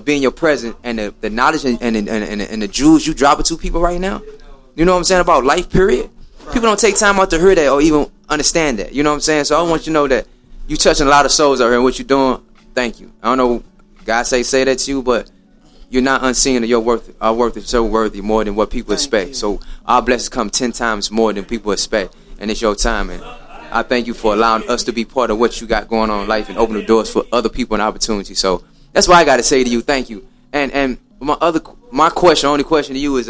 being your presence and the knowledge and the jewels you dropping to people right now. You know what I'm saying about life, period. People don't take time out to hear that or even understand that. You know what I'm saying? So I want you to know that you touching a lot of souls out here and what you're doing. Thank you. I don't know, God say that to you, but you're not unseen and your worth. Our worth is so worthy more than what people expect. So our blessings come 10 times more than people expect, and it's your time. And I thank you for allowing us to be part of what you got going on in life and open the doors for other people and opportunities. So that's what I got to say to you. Thank you. And my question, only question to you is,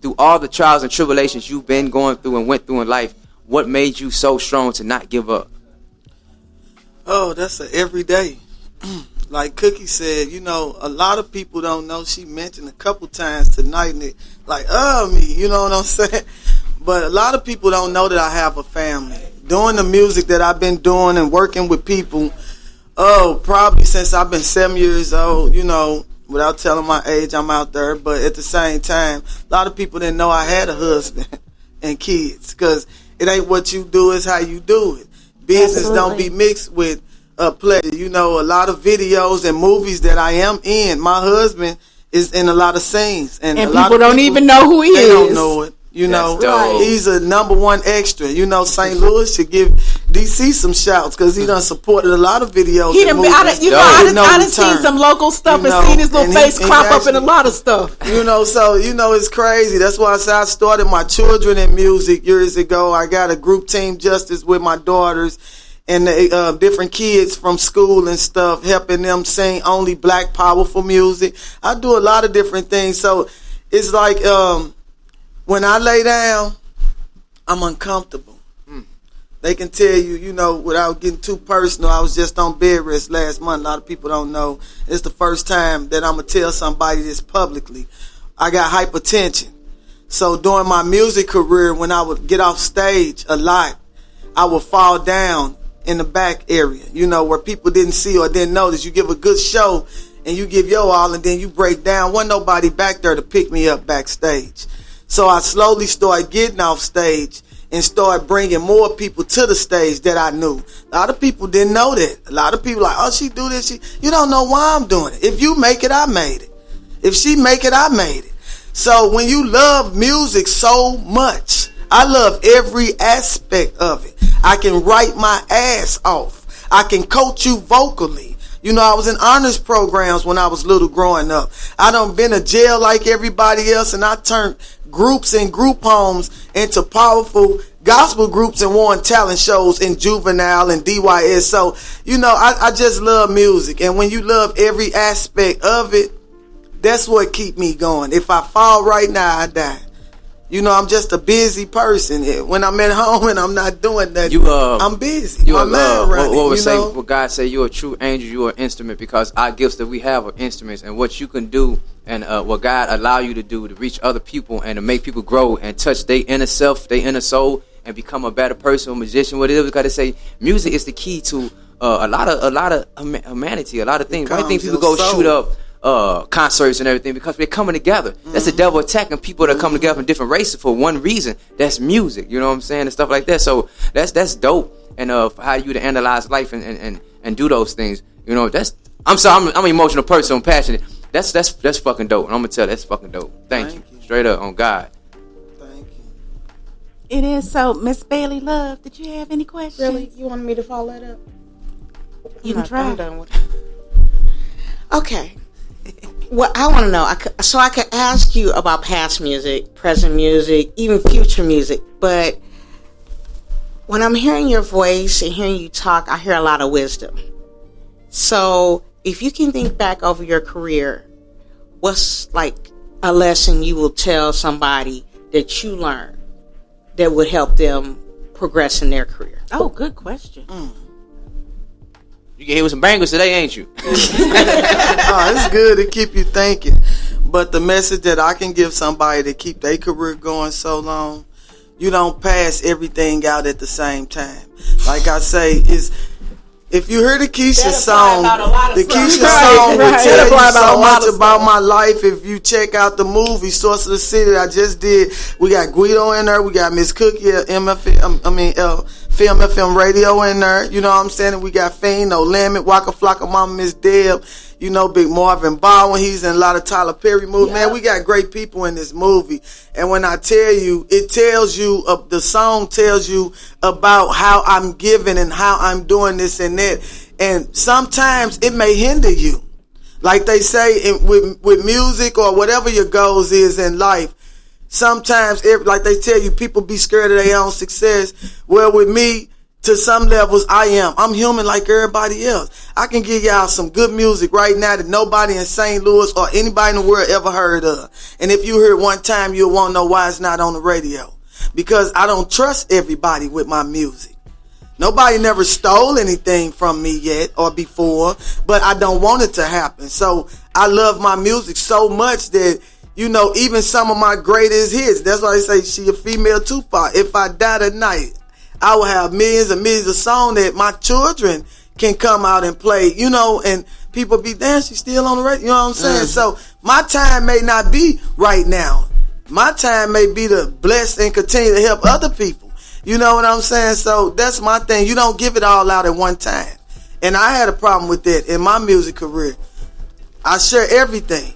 through all the trials and tribulations you've been going through and went through in life, what made you so strong to not give up? Oh, that's a everyday. Like Cookie said, you know, a lot of people don't know. She mentioned a couple times tonight, and it like, me, you know what I'm saying? But a lot of people don't know that I have a family. Doing the music that I've been doing and working with people, probably since I've been 7 years old, you know, without telling my age, I'm out there. But at the same time, a lot of people didn't know I had a husband and kids, because it ain't what you do, it's how you do it. Business don't be mixed with pleasure. You know, a lot of videos and movies that I am in, my husband is in a lot of scenes. And a people lot of don't even know who he is. They don't know it. You know, he's a #1 extra. You know, St. Louis should give DC some shouts because he done supported a lot of videos. I done seen some local stuff and seen his little face crop up in a lot of stuff. You know, so, you know, it's crazy. That's why I said I started my children in music years ago. I got a group Team Justice with my daughters and the different kids from school and stuff, helping them sing only black powerful music. I do a lot of different things. So it's like, when I lay down, I'm uncomfortable. They can tell you, you know, without getting too personal, I was just on bed rest last month. A lot of people don't know. It's the first time that I'm going to tell somebody this publicly. I got hypertension. So during my music career, when I would get off stage a lot, I would fall down in the back area, you know, where people didn't see or didn't notice. You give a good show and you give your all and then you break down. Wasn't nobody back there to pick me up backstage. So I slowly started getting off stage and started bringing more people to the stage that I knew. A lot of people didn't know that. A lot of people like, oh, she do this. You don't know why I'm doing it. If you make it, I made it. If she make it, I made it. So when you love music so much, I love every aspect of it. I can write my ass off. I can coach you vocally. You know, I was in honors programs when I was little growing up. I done been to jail like everybody else, and I turned groups and group homes into powerful gospel groups and won talent shows in Juvenile and DYS. So, you know, I just love music. And when you love every aspect of it, that's what keep me going. If I fall right now, I die. You know, I'm just a busy person. When I'm at home and I'm not doing nothing, I'm busy. You what God say, you're a true angel, you're an instrument, because our gifts that we have are instruments, and what you can do and what God allow you to do to reach other people and to make people grow and touch their inner self, their inner soul, and become a better person, a musician, what it is. We got to say, music is the key to a lot of humanity, a lot of things. Why think people go shoot up concerts and everything? Because they're coming together. That's the devil attacking people that come together from different races for one reason. That's music. You know what I'm saying? And stuff like that. So that's dope. And for how you to analyze life and do those things. You know, I'm sorry, I'm an emotional person, I'm passionate. That's fucking dope. And I'm gonna tell you, that's fucking dope. Thank you. Straight up on God. Thank you. It is so. Miss Bailey Love, did you have any questions? Really? You wanted me to follow that up? You can try. I'm done with it. Okay. Well, I want to know, so I could ask you about past music, present music, even future music, but when I'm hearing your voice and hearing you talk, I hear a lot of wisdom. So if you can think back over your career, what's like a lesson you will tell somebody that you learned that would help them progress in their career? Oh, good question. You can hit with some bangers today, ain't you? It's good to keep you thinking. But the message that I can give somebody to keep their career going so long, you don't pass everything out at the same time. Like I say, is if you hear the Keisha song, the Keisha song will tell you so much about my life. If you check out the movie Source of the City that I just did, we got Guido in there, we got Miss Cookie at Film FM Radio in there, you know what I'm saying? And we got Fiend, No Limit, Waka Flocka Mama, Miss Deb. You know, Big Marvin Baldwin, he's in a lot of Tyler Perry movies. Man, we got great people in this movie. And when I tell you, it tells you, the song tells you about how I'm giving and how I'm doing this and that. And sometimes it may hinder you. Like they say with music or whatever your goals is in life, sometimes, like they tell you, people be scared of their own success. Well, with me, to some levels, I am. I'm human like everybody else. I can give y'all some good music right now that nobody in St. Louis or anybody in the world ever heard of. And if you heard one time, you'll want to know why it's not on the radio. Because I don't trust everybody with my music. Nobody never stole anything from me yet or before, but I don't want it to happen. So I love my music so much that, you know, even some of my greatest hits, that's why they say she a female Tupac. If I die tonight, I will have millions and millions of songs that my children can come out and play, you know, and people be, damn, she's still on the radio, you know what I'm saying? So my time may not be right now. My time may be to bless and continue to help other people. You know what I'm saying? So that's my thing. You don't give it all out at one time. And I had a problem with that in my music career. I share everything.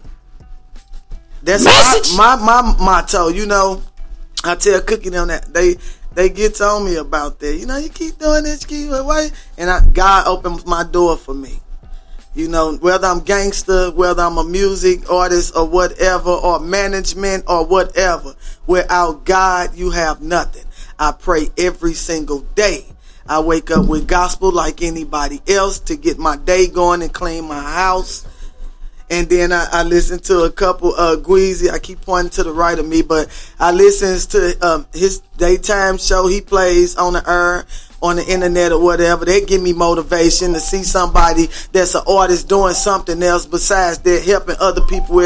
That's my motto. You know, I tell Cookie them that they get on me about that. You know, you keep doing this, keep away. And God opens my door for me. You know, whether I'm gangster, whether I'm a music artist or whatever, or management or whatever, without God, you have nothing. I pray every single day. I wake up with gospel like anybody else to get my day going and clean my house. And then I listen to a couple Gweezy. I keep pointing to the right of me, but I listen to his daytime show he plays on the air, on the internet or whatever. They give me motivation to see somebody that's an artist doing something else besides that, helping other people.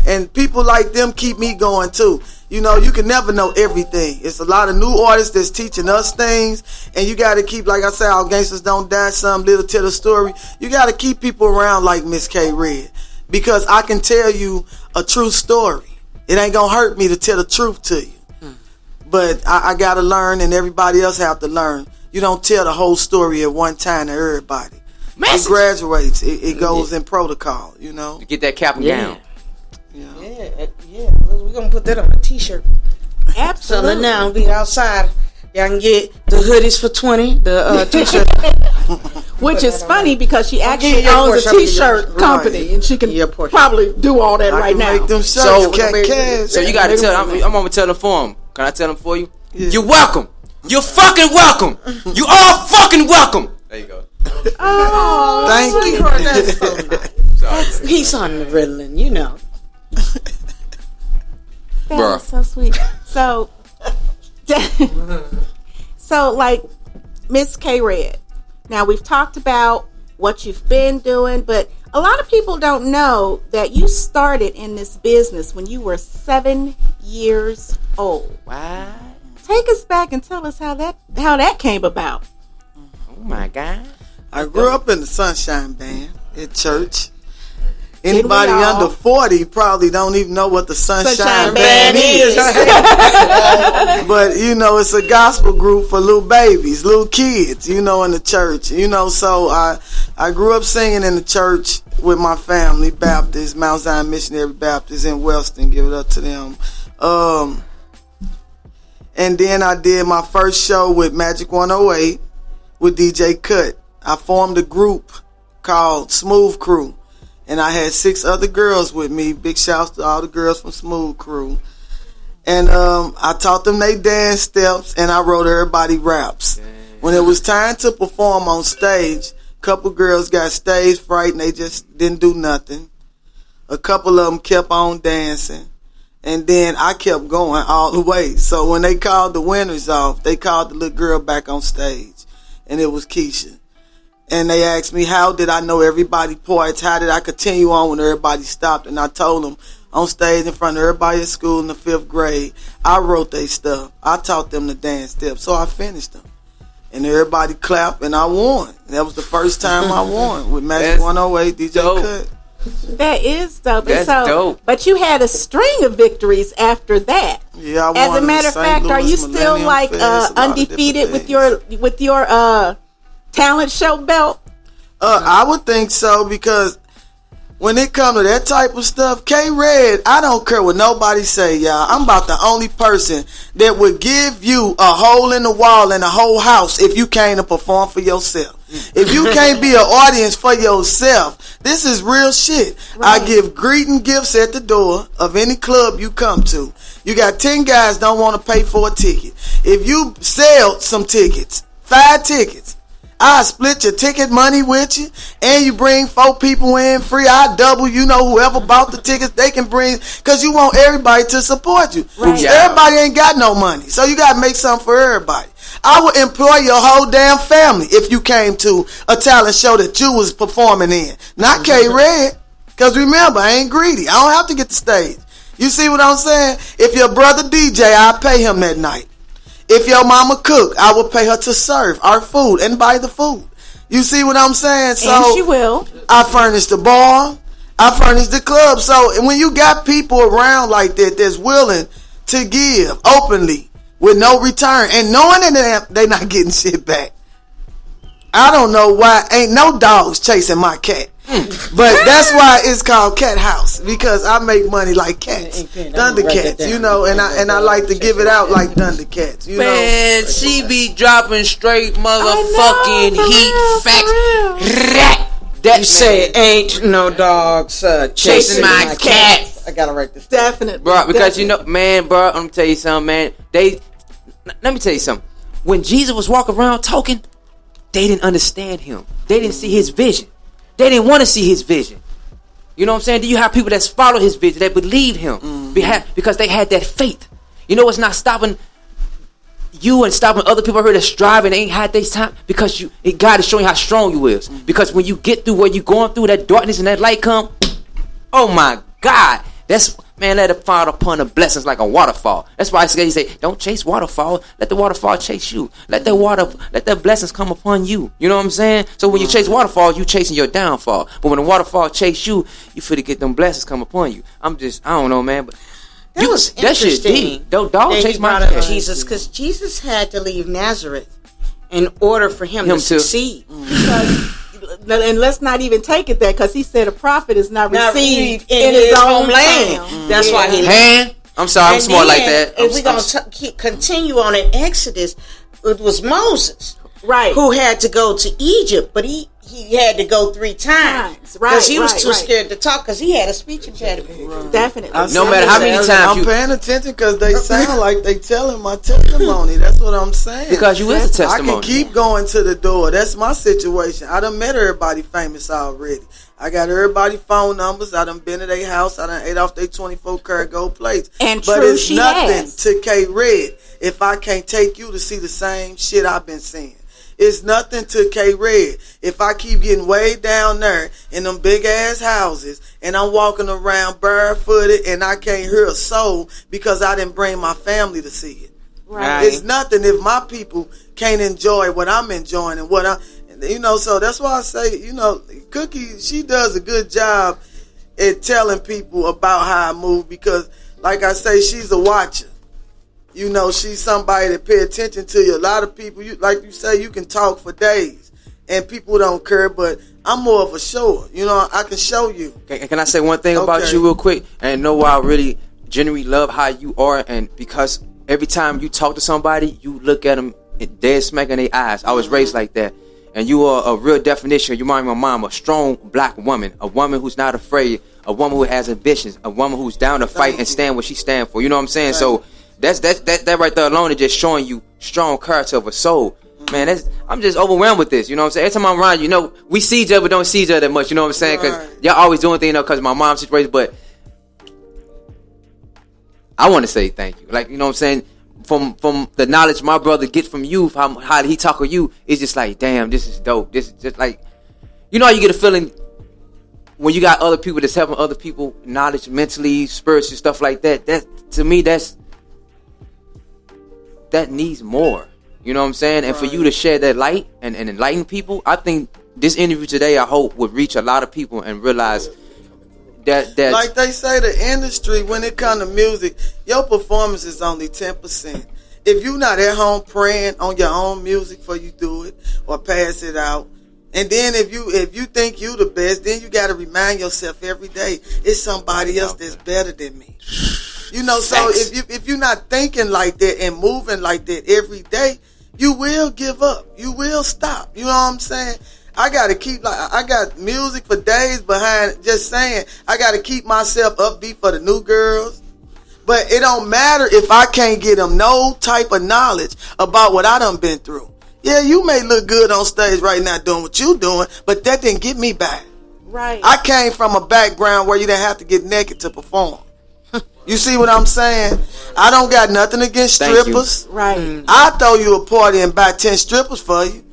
And people like them keep me going too. You know, you can never know everything. It's a lot of new artists that's teaching us things, and you got to keep, like I said, our gangsters don't die, some little tell a story. You got to keep people around like Miss K Red, because I can tell you a true story. It ain't gonna hurt me to tell the truth to you. But I got to learn, and everybody else have to learn. You don't tell the whole story at one time to everybody. Message. It graduates. It goes in protocol, you know. To get that cap and gown. Yeah. We're going to put that on a t-shirt. Absolutely. So now be outside. Y'all can get the hoodies for $20, the t-shirt. Which is funny because she actually owns a t-shirt company, and she can probably do all that right now. Make them shirts, so you got to tell them. I'm going to tell them for them. Can I tell them for you? Yeah. You're welcome. You're fucking welcome. You all fucking welcome. There you go. Oh, thank you. That's so nice. He's on the Ritalin, you know. That is so sweet. So like Miss K Red. Now we've talked about what you've been doing, but a lot of people don't know that you started in this business when you were 7 years old. What? Take us back and tell us how that came about. Oh my God! I grew up in the Sunshine Band at church. Anybody under 40 probably don't even know what the Sunshine Band is. But, you know, it's a gospel group for little babies, little kids, you know, in the church. You know, so I grew up singing in the church with my family, Baptist, Mount Zion Missionary Baptist in Wellston. Give it up to them. And then I did my first show with Magic 108 with DJ Cut. I formed a group called Smooth Crew. And I had 6 other girls with me. Big shouts to all the girls from Smooth Crew. And I taught them they dance steps, and I wrote everybody raps. When it was time to perform on stage, a couple girls got stage fright and they just didn't do nothing. A couple of them kept on dancing. And then I kept going all the way. So when they called the winners off, they called the little girl back on stage. And it was Keisha. And they asked me, how did I know everybody's parts? How did I continue on when everybody stopped? And I told them, on stage in front of everybody at school in the 5th grade, I wrote their stuff. I taught them the dance steps. So I finished them. And everybody clapped, and I won. And that was the first time I won with Magic 108, DJ dope. Cut. That is dope. That's dope. But you had a string of victories after that. Yeah, I won. As a matter of fact, are you still like undefeated with your talent show belt? I would think so, because when it comes to that type of stuff, K-Red, I don't care what nobody say, y'all. I'm about the only person that would give you a hole in the wall and a whole house if you came to perform for yourself. If you can't be an audience for yourself, this is real shit. Right. I give greeting gifts at the door of any club you come to. You got 10 guys don't want to pay for a ticket. If you sell some tickets, 5 tickets, I split your ticket money with you, and you bring 4 people in free. I double, whoever bought the tickets, they can bring, because you want everybody to support you. Right. Everybody ain't got no money, so you got to make something for everybody. I would employ your whole damn family if you came to a talent show that you was performing in. Not K-Red, because remember, I ain't greedy. I don't have to get the stage. You see what I'm saying? If your brother DJ, I pay him that night. If your mama cook, I will pay her to serve our food and buy the food. You see what I'm saying? So and she will. I furnish the bar. I furnish the club. So when you got people around like that that's willing to give openly with no return and knowing that they're not getting shit back, I don't know why ain't no dogs chasing my cat. But that's why it's called Cat House, because I make money like cats, Thundercats, and I like to give it out like Thundercats, Man, she be dropping straight motherfucking heat facts. That you say ain't no dogs chasing my cats. I gotta write this down. Definitely, bro. Because man, bro, I'm gonna tell you something, man. Let me tell you something. When Jesus was walking around talking, they didn't understand him. They didn't see his vision. They didn't want to see his vision. You know what I'm saying? Do you have people that follow his vision, that believe him, because they had that faith? You know what's not stopping you and stopping other people here that's striving ain't had this time? Because God is showing you how strong you is. Because when you get through what you're going through, that darkness and that light come, oh my God, let it fall upon the blessings like a waterfall. That's why he say, don't chase waterfall. Let the waterfall chase you. Let the blessings come upon you. You know what I'm saying? So when you chase waterfall, you chasing your downfall. But when the waterfall chase you, you finna get them blessings come upon you. I don't know, man. But that was interesting. That shit deep. Dog chase my cat. Jesus, because Jesus had to leave Nazareth in order for him to succeed. And let's not even take it there, because he said a prophet is not received in his own land. That's why he I'm sorry, I'm smart like that. If we're going to continue on in Exodus, it was Moses, right, who had to go to Egypt, but he had to go 3 times because he was too scared to talk because he had a speech impediment. Right. Definitely. No matter how many times I'm paying attention because they sound like they telling my testimony. That's what I'm saying. Because you is a testimony. I can keep going to the door. That's my situation. I done met everybody famous already. I got everybody phone numbers. I done been to their house. I done ate off their 24-karat gold plates. But it's nothing to K-Red if I can't take you to see the same shit I've been seeing. It's nothing to K-Red if I keep getting way down there in them big ass houses and I'm walking around barefooted and I can't hear a soul because I didn't bring my family to see it. Right. It's nothing if my people can't enjoy what I'm enjoying and what so that's why I say, Cookie, she does a good job at telling people about how I move because, like I say, she's a watcher. She's somebody that pay attention to you. A lot of people, like you say, you can talk for days, and people don't care, but I'm more of a shower. I can show you. Can I say one thing about you real quick? And know why I really genuinely love how you are, and because every time you talk to somebody, you look at them dead smack in their eyes. I was raised like that. And you are a real definition. You remind my mom, a strong black woman, a woman who's not afraid, a woman who has ambitions, a woman who's down to fight and stand what she stand for. You know what I'm saying? Right. So that right there alone is just showing you strong character of a soul. Man, I'm just overwhelmed with this. You know what I'm saying? Every time I'm around, we see each other but don't see each other that much. You know what I'm saying? Because y'all always doing things, because of my mom's situation. But I want to say thank you. Like, you know what I'm saying? From the knowledge my brother gets from you, how he talk of you, it's just like, damn, this is dope. This is just like, how you get a feeling when you got other people that's helping other people, knowledge, mentally, spiritually, stuff like that. That to me, that needs more. You know what I'm saying? And for you to share that light and enlighten people, I think this interview today, I hope, would reach a lot of people and realize that like they say, the industry, when it comes to music, your performance is only 10%. If you're not at home praying on your own music before you do it or pass it out, And then if you think you the best, then you got to remind yourself every day it's somebody else that's better than me. You know, so if you're not thinking like that and moving like that every day, you will give up. You will stop. You know what I'm saying? I got music for days behind just saying I got to keep myself upbeat for the new girls. But it don't matter if I can't get them no type of knowledge about what I done been through. Yeah, you may look good on stage right now doing what you doing, but that didn't get me back. Right. I came from a background where you didn't have to get naked to perform. You see what I'm saying? I don't got nothing against strippers. Right. I throw you a party and buy 10 strippers for you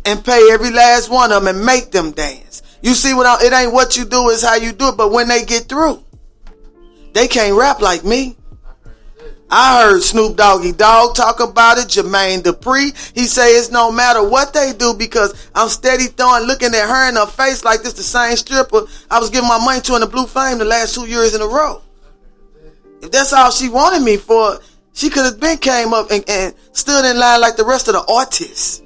and pay every last one of them and make them dance. You see it ain't what you do, it's how you do it. But when they get through, they can't rap like me. I heard Snoop Doggy Dogg talk about it, Jermaine Dupri. He say it's no matter what they do because I'm steady looking at her in her face like this the same stripper I was giving my money to in the Blue Flame the last 2 years in a row. If that's all she wanted me for, she could have came up and stood in line like the rest of the artists.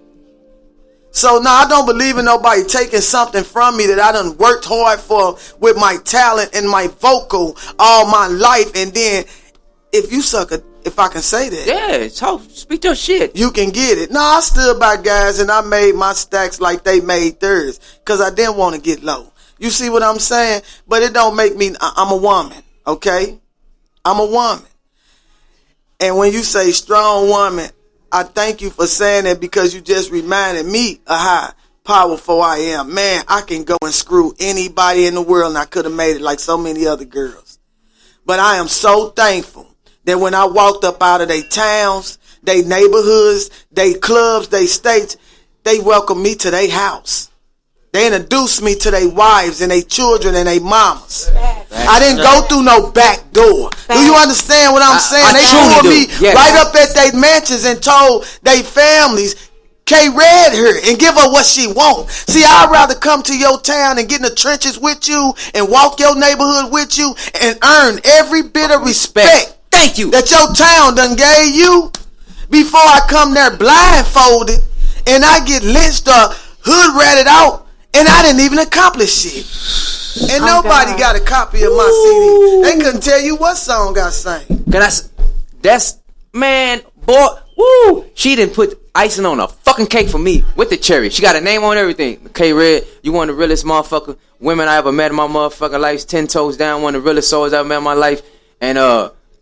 So no, I don't believe in nobody taking something from me that I done worked hard for with my talent and my vocal all my life, and then if you suck a, if I can say that. Yeah, speak your shit. You can get it. No, I stood by guys and I made my stacks like they made theirs because I didn't want to get low. You see what I'm saying? But it don't make me, I'm a woman, okay? I'm a woman. And when you say strong woman, I thank you for saying that because you just reminded me of how powerful I am. Man, I can go and screw anybody in the world and I could have made it like so many other girls. But I am so thankful that when I walked up out of their towns, their neighborhoods, their clubs, their states, they welcomed me to their house. They introduced me to their wives and their children and their mamas. I didn't go through no back door. Do you understand what I'm saying? They pulled me right up at their mansions and told their families, K-Red her and give her what she want. See, I'd rather come to your town and get in the trenches with you and walk your neighborhood with you and earn every bit of respect. Thank you. That your town done gave you before I come there blindfolded and I get lynched or hood ratted out and I didn't even accomplish shit. And nobody got a copy of my CD. They couldn't tell you what song I sang. That's, man, boy, woo. She didn't put icing on a fucking cake for me with the cherry. She got a name on everything. K-Red, you one of the realest motherfucker women I ever met in my motherfucking life. 10 toes down, one of the realest souls I ever met in my life. And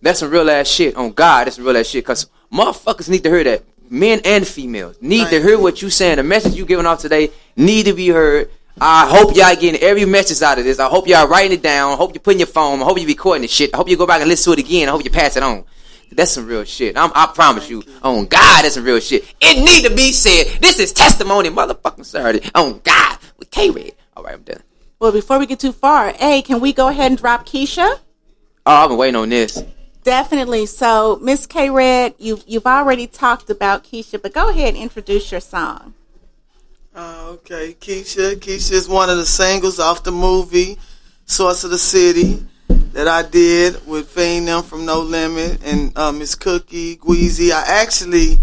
that's some real ass shit. On God, that's some real ass shit. Cause motherfuckers need to hear that. Men and females need to hear what you saying. The message you giving off today need to be heard. I hope y'all getting every message out of this. I hope y'all writing it down. I hope you putting your phone. I hope you recording this shit. I hope you go back and listen to it again. I hope you pass it on. That's some real shit. I promise you. On God, that's some real shit. It need to be said. This is testimony, motherfucking Saturday. On God, with K-Red. All right, I'm done. Well, before we get too far, hey, can we go ahead and drop Keisha? Oh, I've been waiting on this. Definitely. So, Miss K-Red, you've already talked about Keisha, but go ahead and introduce your song. Okay, Keisha. Keisha is one of the singles off the movie Source of the City that I did with Fiend them from No Limit and Miss Cookie, Gweezy. I actually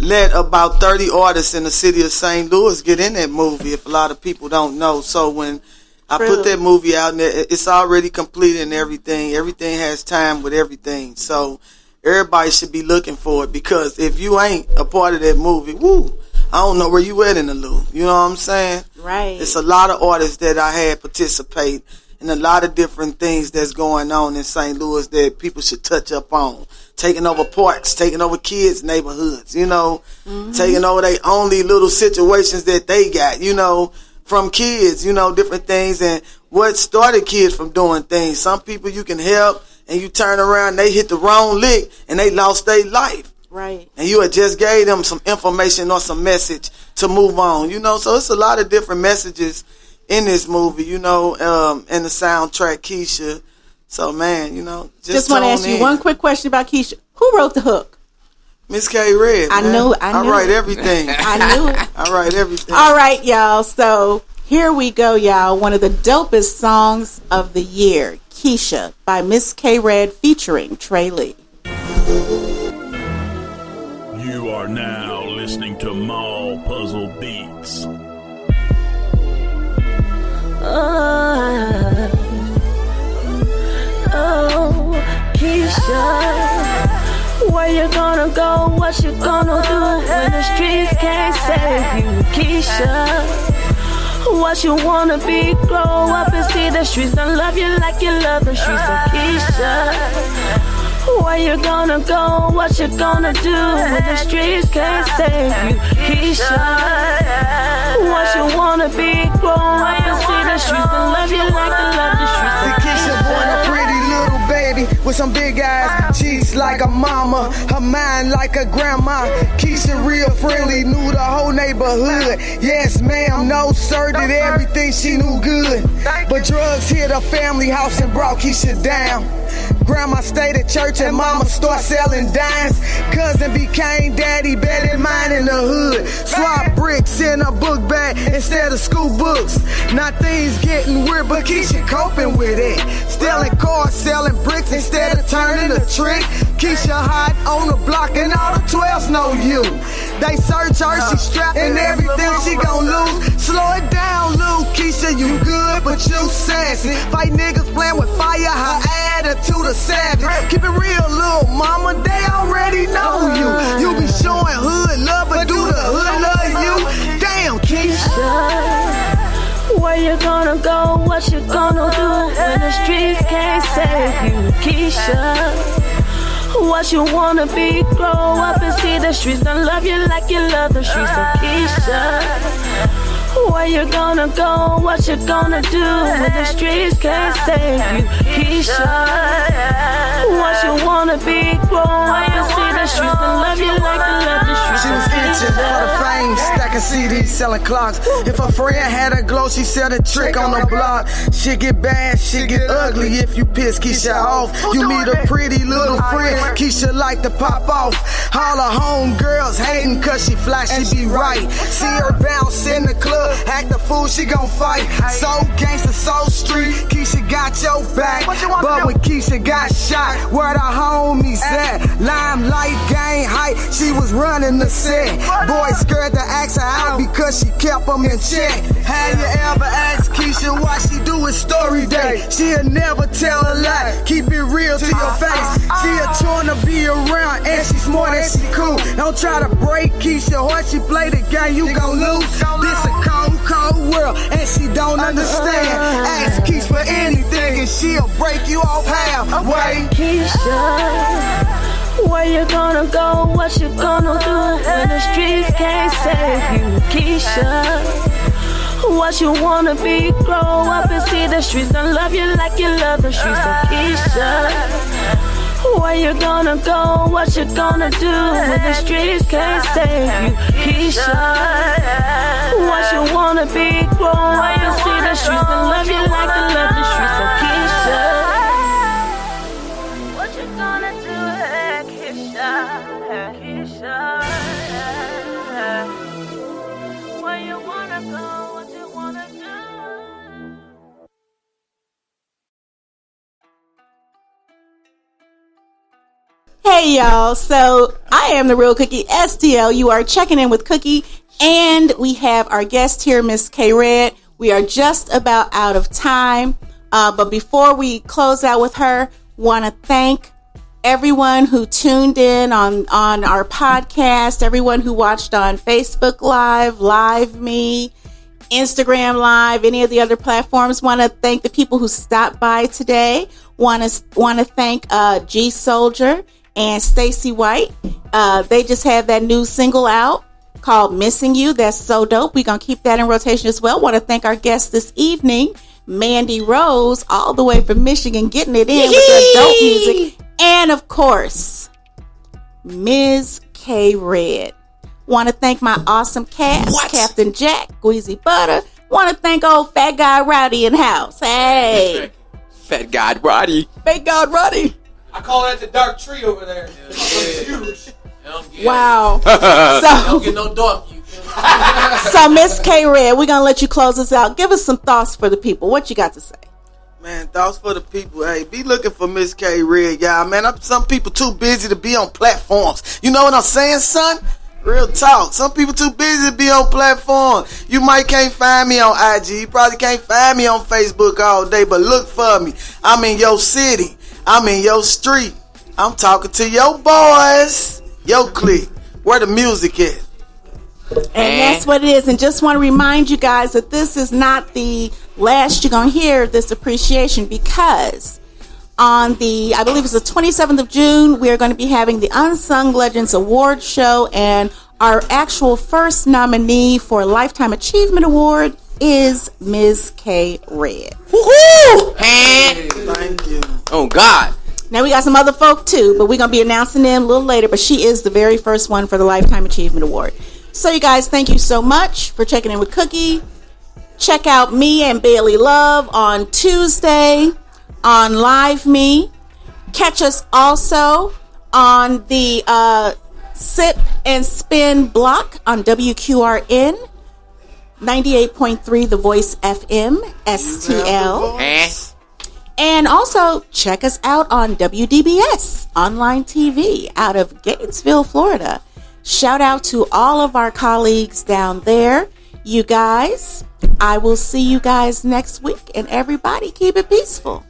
let about 30 artists in the city of St. Louis get in that movie, if a lot of people don't know. So when I put that movie out there, it's already completed and everything. Everything has time with everything. So everybody should be looking for it because if you ain't a part of that movie, woo, I don't know where you at in the loop. You know what I'm saying? Right. It's a lot of artists that I had participate in a lot of different things that's going on in St. Louis that people should touch up on. Taking over parks, taking over kids' neighborhoods, you know, taking over their only little situations that they got, you know, from kids, you know, different things and what started kids from doing things. Some people you can help and you turn around, they hit the wrong lick and they lost their life. Right. And you had just gave them some information or some message to move on, you know. So it's a lot of different messages in this movie, you know, and the soundtrack, Keisha. So, man, you know, just want to ask you one quick question about Keisha. Who wrote the hook? Miss K-Red. I knew. I write everything. I knew it. I write everything. All right, y'all. So here we go, y'all. One of the dopest songs of the year, Keisha, by Miss K-Red featuring Trey Lee. You are now listening listening to Mall Puzzle Beats. Oh, Keisha, where you gonna go? What you gonna do when the streets can't save you? Keisha, what you wanna be? Grow up and see the streets don't love you like you love the streets. So Keisha, where you gonna go? What you gonna do when the streets can't save you? Keisha, what you wanna be? Grow up and see the streets don't love you like you love the streets. So Keisha born a pretty little baby with some big eyes, cheeks like a mama, her mind like a grandma. Keisha real friendly, knew the whole neighborhood. Yes ma'am, no sir, did everything she knew good. But drugs hit her family house and brought Keisha down. Grandma stayed at church and mama start selling dimes. Cousin became daddy, better mine in the hood. Swap bricks in a book bag instead of school books. Now things getting weird, but Keisha coping with it. Stealing cars, selling bricks instead of turning a trick. Keisha hot on the block and all the 12s know you. They search her, she strapped and everything she gon' lose. Slow it down, little Keisha, you good, but you sassy. Fight niggas playing with fire, her attitude a savage. Keep it real, little mama, they already know you. You be showing hood love, but do the hood love you? Damn, Keisha. Where you gonna go? What you gonna do when the streets can't save you? Keisha, what you wanna be? Grow up and see the streets don't love you like you love the streets. So Keisha, where you gonna go? What you gonna do when the streets can't save you? Keisha, what you wanna be? Grow up and see the streets don't love you like you love the streets. She was itching for the fame, stacking CDs, selling clocks. If a friend had a glow, she said a trick on the block. Shit get bad, shit get ugly if you piss Keisha off. You meet a pretty little friend, Keisha like to pop off. All her homegirls hating cause she fly, she be right. See her bounce in the club, act a fool, she gon' fight. So gangsta, so street, Keisha got your back. But when Keisha got shot, where the homies at? Limelight, gang hype, she was running the set. Boys scared to ask her out because she kept them in check. Have you ever asked Keisha why she do it story day? She'll never tell a lie, keep it real to your face. She a trying to be around and she smart and she cool. Don't try to break Keisha heart, she play the game, you gon' lose. This a cold, cold world and she don't understand. Ask Keisha for anything and she'll break you off halfway. Keisha, where you gonna go? What you gonna do when the streets can't save you? Keisha, what you wanna be? Grow up and see the streets don't love you like you love the streets. So Keisha, where you gonna go? What you gonna do when the streets can't save you? Keisha, what you wanna be? Grow up and see the streets don't love you like you love the streets. So Keisha, what you gonna do? Keisha, where you wanna go? What you wanna do? Hey y'all, so I am the Real Cookie STL. You are checking in with Cookie, and we have our guest here, Miss K Red. We are just about out of time, but before we close out with her, want to thank everyone who tuned in on our podcast, everyone who watched on Facebook Live Me, Instagram Live, any of the other platforms. Want to thank the people who stopped by today. Want to thank G Soldier and Stacy White. They just had that new single out called Missing You. That's so dope. We're going to keep that in rotation as well. Want to thank our guest this evening, Mandi Rose, all the way from Michigan, getting it in with that dope music. And of course, Ms. K Red. Want to thank my awesome cast, Captain Jack, Squeezy Butter. Want to thank old Fat Guy Rowdy in house. Hey. Fat God Roddy. Fat God Roddy. I call that the dark tree over there. It's huge. Wow. Don't get no dark. So Miss K Red, we're gonna let you close us out. Give us some thoughts for the people. What you got to say? Man, thoughts for the people. Hey, be looking for Miss K Red, y'all. Man, some people too busy to be on platforms. You know what I'm saying, son? Real talk. Some people too busy to be on platform. You might can't find me on IG. You probably can't find me on Facebook all day, but look for me. I'm in your city. I'm in your street. I'm talking to your boys. Your clique. Where the music at? And that's what it is. And just want to remind you guys that this is not the last you're going to hear this appreciation, because on the, I believe it's the 27th of June, we are going to be having the Unsung Legends Award Show, and our actual first nominee for a Lifetime Achievement Award is Ms. K. Red. Woohoo! Thank you. Oh, God. Now, we got some other folk, too, but we're going to be announcing them a little later, but she is the very first one for the Lifetime Achievement Award. So, you guys, thank you so much for checking in with Cookie. Check out me and Bailey Love on Tuesday on Live Me. Catch us also on the Sip and Spin block on WQRN 98.3 The Voice FM STL. And also check us out on WDBS online TV out of Gatesville, Florida. Shout out to all of our colleagues down there. You guys, I will see you guys next week, and everybody keep it peaceful.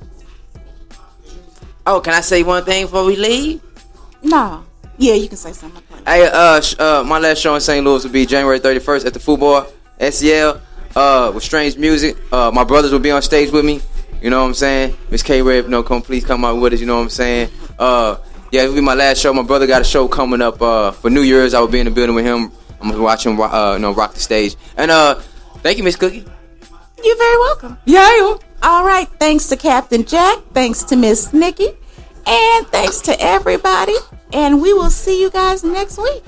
Oh, can I say one thing before we leave? No. Yeah, you can say something. Hey, my last show in St. Louis will be January 31st at the Football SEL with Strange Music. My brothers will be on stage with me. You know what I'm saying? Miss K. Red, please come out with us. You know what I'm saying? Yeah, it'll be my last show. My brother got a show coming up for New Year's. I will be in the building with him. I'm gonna watch him, rock the stage. And thank you, Miss Cookie. You're very welcome. Yeah. All right. Thanks to Captain Jack. Thanks to Miss Nikki. And thanks to everybody. And we will see you guys next week.